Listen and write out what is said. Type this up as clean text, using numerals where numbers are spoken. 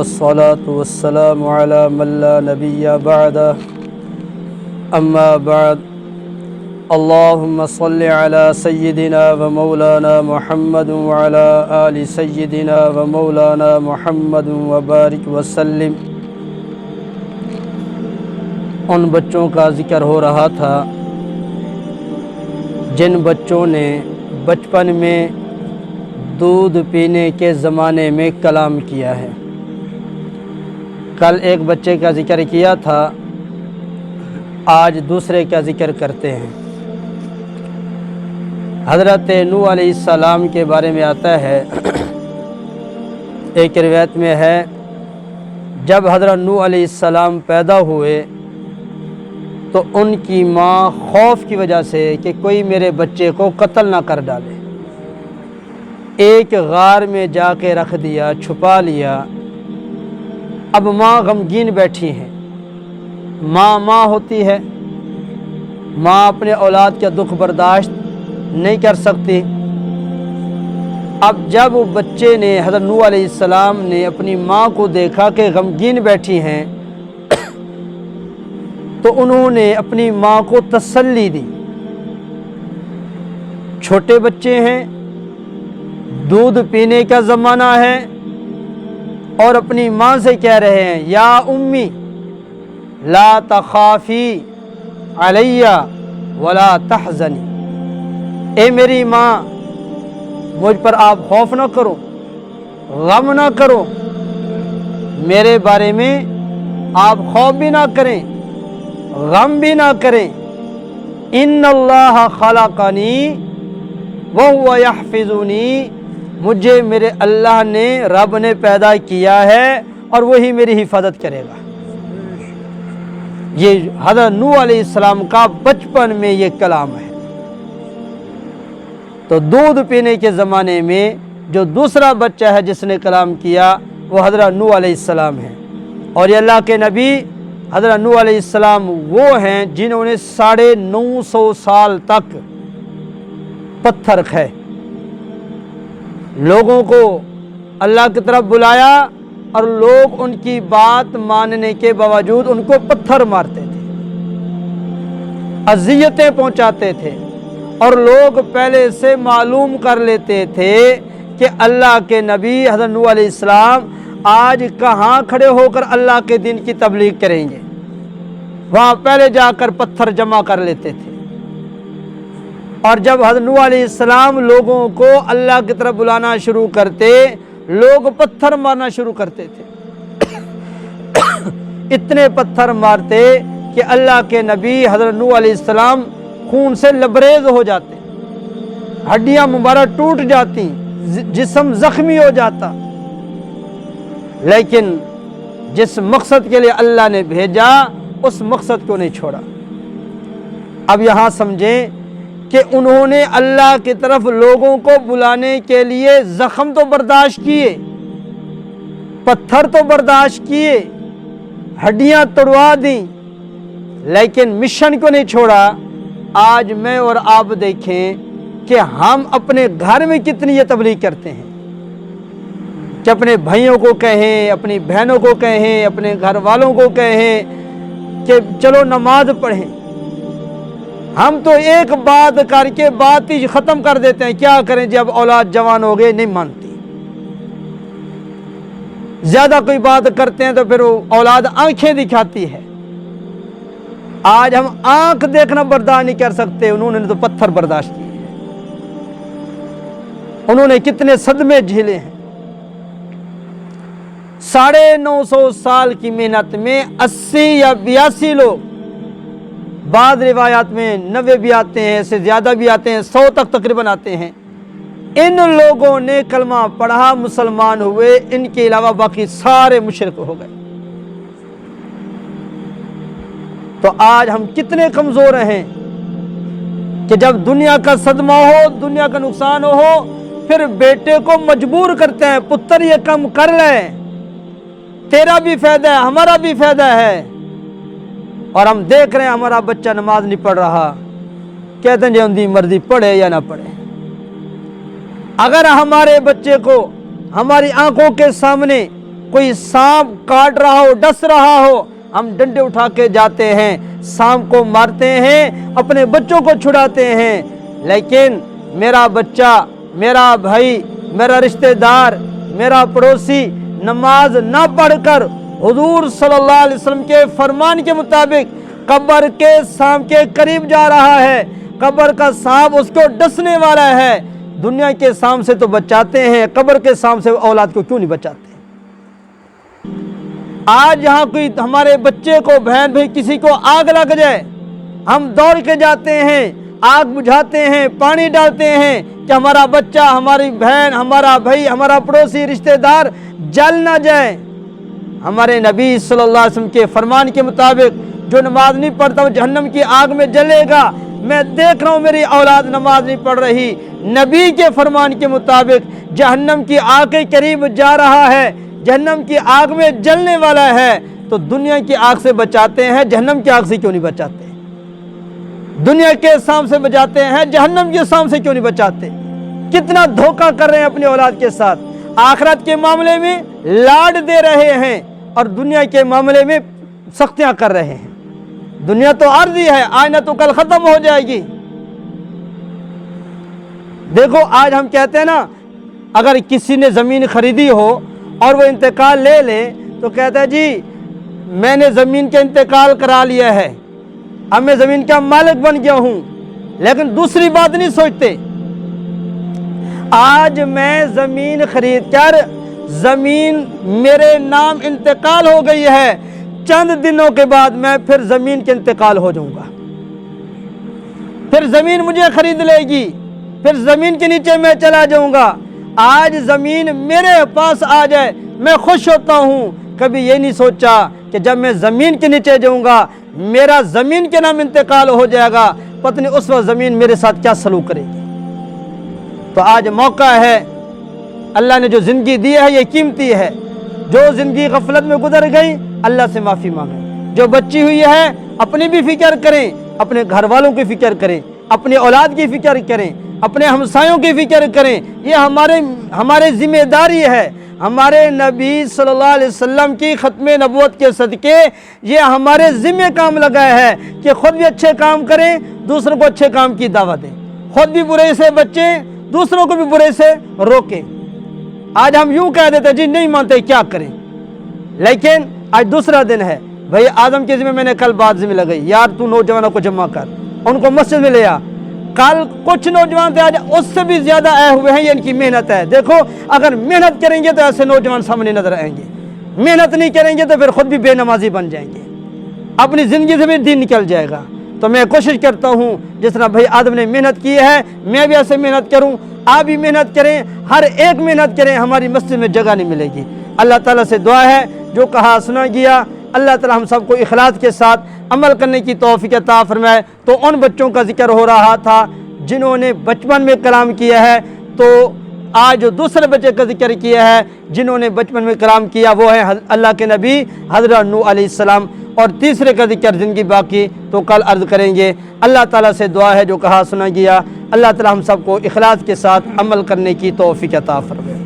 والصلاة والسلام على من لا نبي بعده أما بعد اللهم صل على سيدنا ومولانا محمد وعلى آل سيدنا ومولانا محمد وبارك وسلم۔ ان بچوں کا ذکر ہو رہا تھا جن بچوں نے بچپن میں دودھ پینے کے زمانے میں کلام کیا ہے۔ کل ایک بچے کا ذکر کیا تھا، آج دوسرے کا ذکر کرتے ہیں۔ حضرت نوح علیہ السلام کے بارے میں آتا ہے، ایک روایت میں ہے جب حضرت نوح علیہ السلام پیدا ہوئے تو ان کی ماں خوف کی وجہ سے کہ کوئی میرے بچے کو قتل نہ کر ڈالے، ایک غار میں جا کے رکھ دیا، چھپا لیا۔ اب ماں غمگین بیٹھی ہیں، ماں ہوتی ہے، ماں اپنے اولاد کا دکھ برداشت نہیں کر سکتی۔ اب جب بچے نے حضرت نوح علیہ السلام نے اپنی ماں کو دیکھا کہ غمگین بیٹھی ہیں تو انہوں نے اپنی ماں کو تسلی دی۔ چھوٹے بچے ہیں، دودھ پینے کا زمانہ ہے، اور اپنی ماں سے کہہ رہے ہیں یا امی لا تخافی علی ولا تحزنی، اے میری ماں مجھ پر آپ خوف نہ کرو، غم نہ کرو، میرے بارے میں آپ خوف بھی نہ کریں، غم بھی نہ کریں۔ ان اللہ خلقنی وہو یحفظنی، مجھے میرے اللہ نے، رب نے پیدا کیا ہے اور وہی میری حفاظت کرے گا۔ یہ حضرت نوح علیہ السلام کا بچپن میں یہ کلام ہے۔ تو دودھ پینے کے زمانے میں جو دوسرا بچہ ہے جس نے کلام کیا وہ حضرت نوح علیہ السلام ہے۔ اور یہ اللہ کے نبی حضرت نوح علیہ السلام وہ ہیں جنہوں نے 950 سال تک پتھر کھائے، لوگوں کو اللہ کی طرف بلایا اور لوگ ان کی بات ماننے کے باوجود ان کو پتھر مارتے تھے، اذیتیں پہنچاتے تھے، اور لوگ پہلے سے معلوم کر لیتے تھے کہ اللہ کے نبی حضرت نوح علیہ السلام آج کہاں کھڑے ہو کر اللہ کے دین کی تبلیغ کریں گے، وہاں پہلے جا کر پتھر جمع کر لیتے تھے۔ اور جب حضرت نوح علیہ السلام لوگوں کو اللہ کی طرف بلانا شروع کرتے، لوگ پتھر مارنا شروع کرتے تھے، اتنے پتھر مارتے کہ اللہ کے نبی حضرت نوح علیہ السلام خون سے لبریز ہو جاتے، ہڈیاں مبارک ٹوٹ جاتی، جسم زخمی ہو جاتا، لیکن جس مقصد کے لیے اللہ نے بھیجا اس مقصد کو نہیں چھوڑا۔ اب یہاں سمجھیں کہ انہوں نے اللہ کی طرف لوگوں کو بلانے کے لیے زخم تو برداشت کیے، پتھر تو برداشت کیے، ہڈیاں توڑوا دیں، لیکن مشن کو نہیں چھوڑا۔ آج میں اور آپ دیکھیں کہ ہم اپنے گھر میں کتنی یہ تبلیغ کرتے ہیں کہ اپنے بھائیوں کو کہیں، اپنی بہنوں کو کہیں، اپنے گھر والوں کو کہیں کہ چلو نماز پڑھیں۔ ہم تو ایک بات کر کے بات ہی ختم کر دیتے ہیں، کیا کریں جب اولاد جوان ہو گئے نہیں مانتی، زیادہ کوئی بات کرتے ہیں تو پھر وہ اولاد آنکھیں دکھاتی ہے۔ آج ہم آنکھ دیکھنا برداشت نہیں کر سکتے، انہوں نے تو پتھر برداشت کیے، انہوں نے کتنے صدمے جھیلے ہیں۔ 950 سال کی محنت میں 80 یا 82 لوگ، بعض روایات میں 90 بھی آتے ہیں، سے زیادہ بھی آتے ہیں، 100 تک تقریباً آتے ہیں، ان لوگوں نے کلمہ پڑھا، مسلمان ہوئے، ان کے علاوہ باقی سارے مشرک ہو گئے۔ تو آج ہم کتنے کمزور ہیں کہ جب دنیا کا صدمہ ہو، دنیا کا نقصان ہو، پھر بیٹے کو مجبور کرتے ہیں پتر یہ کام کر لے، تیرا بھی فائدہ ہے ہمارا بھی فائدہ ہے، اور ہم دیکھ رہے ہیں ہمارا بچہ نماز نہیں پڑھ رہا، کہتے ہیں جی ان دی مرضی پڑھے یا نہ پڑھے۔ اگر ہمارے بچے کو ہماری آنکھوں کے سامنے کوئی سانپ کاٹ رہا ہو، ڈس رہا ہو، ہم ڈنڈے اٹھا کے جاتے ہیں، سانپ کو مارتے ہیں، اپنے بچوں کو چھڑاتے ہیں۔ لیکن میرا بچہ، میرا بھائی، میرا رشتہ دار، میرا پڑوسی نماز نہ پڑھ کر حضور صلی اللہ علیہ وسلم کے فرمان کے مطابق قبر کے سانپ کے قریب جا رہا ہے، قبر کا سانپ اس کو ڈسنے والا ہے، دنیا کے سانپ سے تو بچاتے ہیں، قبر کے سانپ سے اولاد کو کیوں نہیں بچاتے؟ آج یہاں کوئی ہمارے بچے کو، بہن بھائی کسی کو آگ لگ جائے، ہم دوڑ کے جاتے ہیں، آگ بجھاتے ہیں، پانی ڈالتے ہیں کہ ہمارا بچہ، ہماری بہن، ہمارا بھائی، ہمارا پڑوسی، رشتہ دار جل نہ جائے۔ ہمارے نبی صلی اللہ علیہ وسلم کے فرمان کے مطابق جو نماز نہیں پڑھتا وہ جہنم کی آگ میں جلے گا۔ میں دیکھ رہا ہوں میری اولاد نماز نہیں پڑھ رہی، نبی کے فرمان کے مطابق جہنم کی آگ کے قریب جا رہا ہے، جہنم کی آگ میں جلنے والا ہے، تو دنیا کی آگ سے بچاتے ہیں، جہنم کی آگ سے کیوں نہیں بچاتے؟ دنیا کے سانپ سے بچاتے ہیں، جہنم کے سانپ سے کیوں نہیں بچاتے؟ کتنا دھوکہ کر رہے ہیں اپنی اولاد کے ساتھ، آخرت کے معاملے میں لاڈ دے رہے ہیں اور دنیا کے معاملے میں سختیاں کر رہے ہیں۔ دنیا تو عارضی ہے، آج نہ تو کل ختم ہو جائے گی۔ دیکھو آج ہم کہتے ہیں نا، اگر کسی نے زمین خریدی ہو اور وہ انتقال لے لے تو کہتا ہے جی میں نے زمین کا انتقال کرا لیا ہے، اب میں زمین کا مالک بن گیا ہوں، لیکن دوسری بات نہیں سوچتے۔ آج میں زمین خرید کر زمین میرے نام انتقال ہو گئی ہے، چند دنوں کے بعد میں پھر زمین کے انتقال ہو جاؤں گا، پھر زمین مجھے خرید لے گی، پھر زمین کے نیچے میں چلا جاؤں گا۔ آج زمین میرے پاس آ جائے میں خوش ہوتا ہوں، کبھی یہ نہیں سوچا کہ جب میں زمین کے نیچے جاؤں گا میرا زمین کے نام انتقال ہو جائے گا، پتہ نہیں اس وقت زمین میرے ساتھ کیا سلوک کرے گی۔ تو آج موقع ہے، اللہ نے جو زندگی دی ہے یہ قیمتی ہے، جو زندگی غفلت میں گزر گئی اللہ سے معافی مانگیں، جو بچی ہوئی ہے اپنی بھی فکر کریں، اپنے گھر والوں کی فکر کریں، اپنی اولاد کی فکر کریں، اپنے ہمسایوں کی فکر کریں، یہ ہمارے ذمہ داری ہے۔ ہمارے نبی صلی اللہ علیہ وسلم کی ختم نبوت کے صدقے یہ ہمارے ذمہ کام لگا ہے کہ خود بھی اچھے کام کریں، دوسروں کو اچھے کام کی دعوت دیں، خود بھی برے سے بچیں، دوسروں کو بھی برے سے روکیں۔ آج ہم یوں کہہ دیتے جی نہیں مانتے کیا کریں، لیکن آج دوسرا دن ہے، بھائی آدم کے ذمہ میں نے کل بات ذمہ لگائی، یار تو نوجوانوں کو جمع کر، ان کو مسجد میں لے آ۔ کل کچھ نوجوان تھے، آج اس سے بھی زیادہ آئے ہوئے ہیں، یہ ان کی محنت ہے۔ دیکھو اگر محنت کریں گے تو ایسے نوجوان سامنے نظر آئیں گے، محنت نہیں کریں گے تو پھر خود بھی بے نمازی بن جائیں گے، اپنی زندگی سے بھی دین نکل جائے گا۔ تو میں کوشش کرتا ہوں جس طرح بھائی آدم نے محنت کی ہے میں بھی ایسے محنت کروں، آپ بھی محنت کریں، ہر ایک محنت کریں، ہماری مسجد میں جگہ نہیں ملے گی۔ اللہ تعالیٰ سے دعا ہے جو کہا سنا گیا اللہ تعالیٰ ہم سب کو اخلاص کے ساتھ عمل کرنے کی توفیق عطا فرمائے۔ تو ان بچوں کا ذکر ہو رہا تھا جنہوں نے بچپن میں کلام کیا ہے، تو آج جو دوسرے بچے کا ذکر کیا ہے جنہوں نے بچپن میں کلام کیا وہ ہے اللہ کے نبی حضرت نوح علیہ السلام، اور تیسرے کا ذکر زندگی باقی تو کل عرض کریں گے۔ اللہ تعالیٰ سے دعا ہے جو کہا سنا گیا اللہ تعالیٰ ہم سب کو اخلاص کے ساتھ عمل کرنے کی توفیق عطا فرمائے۔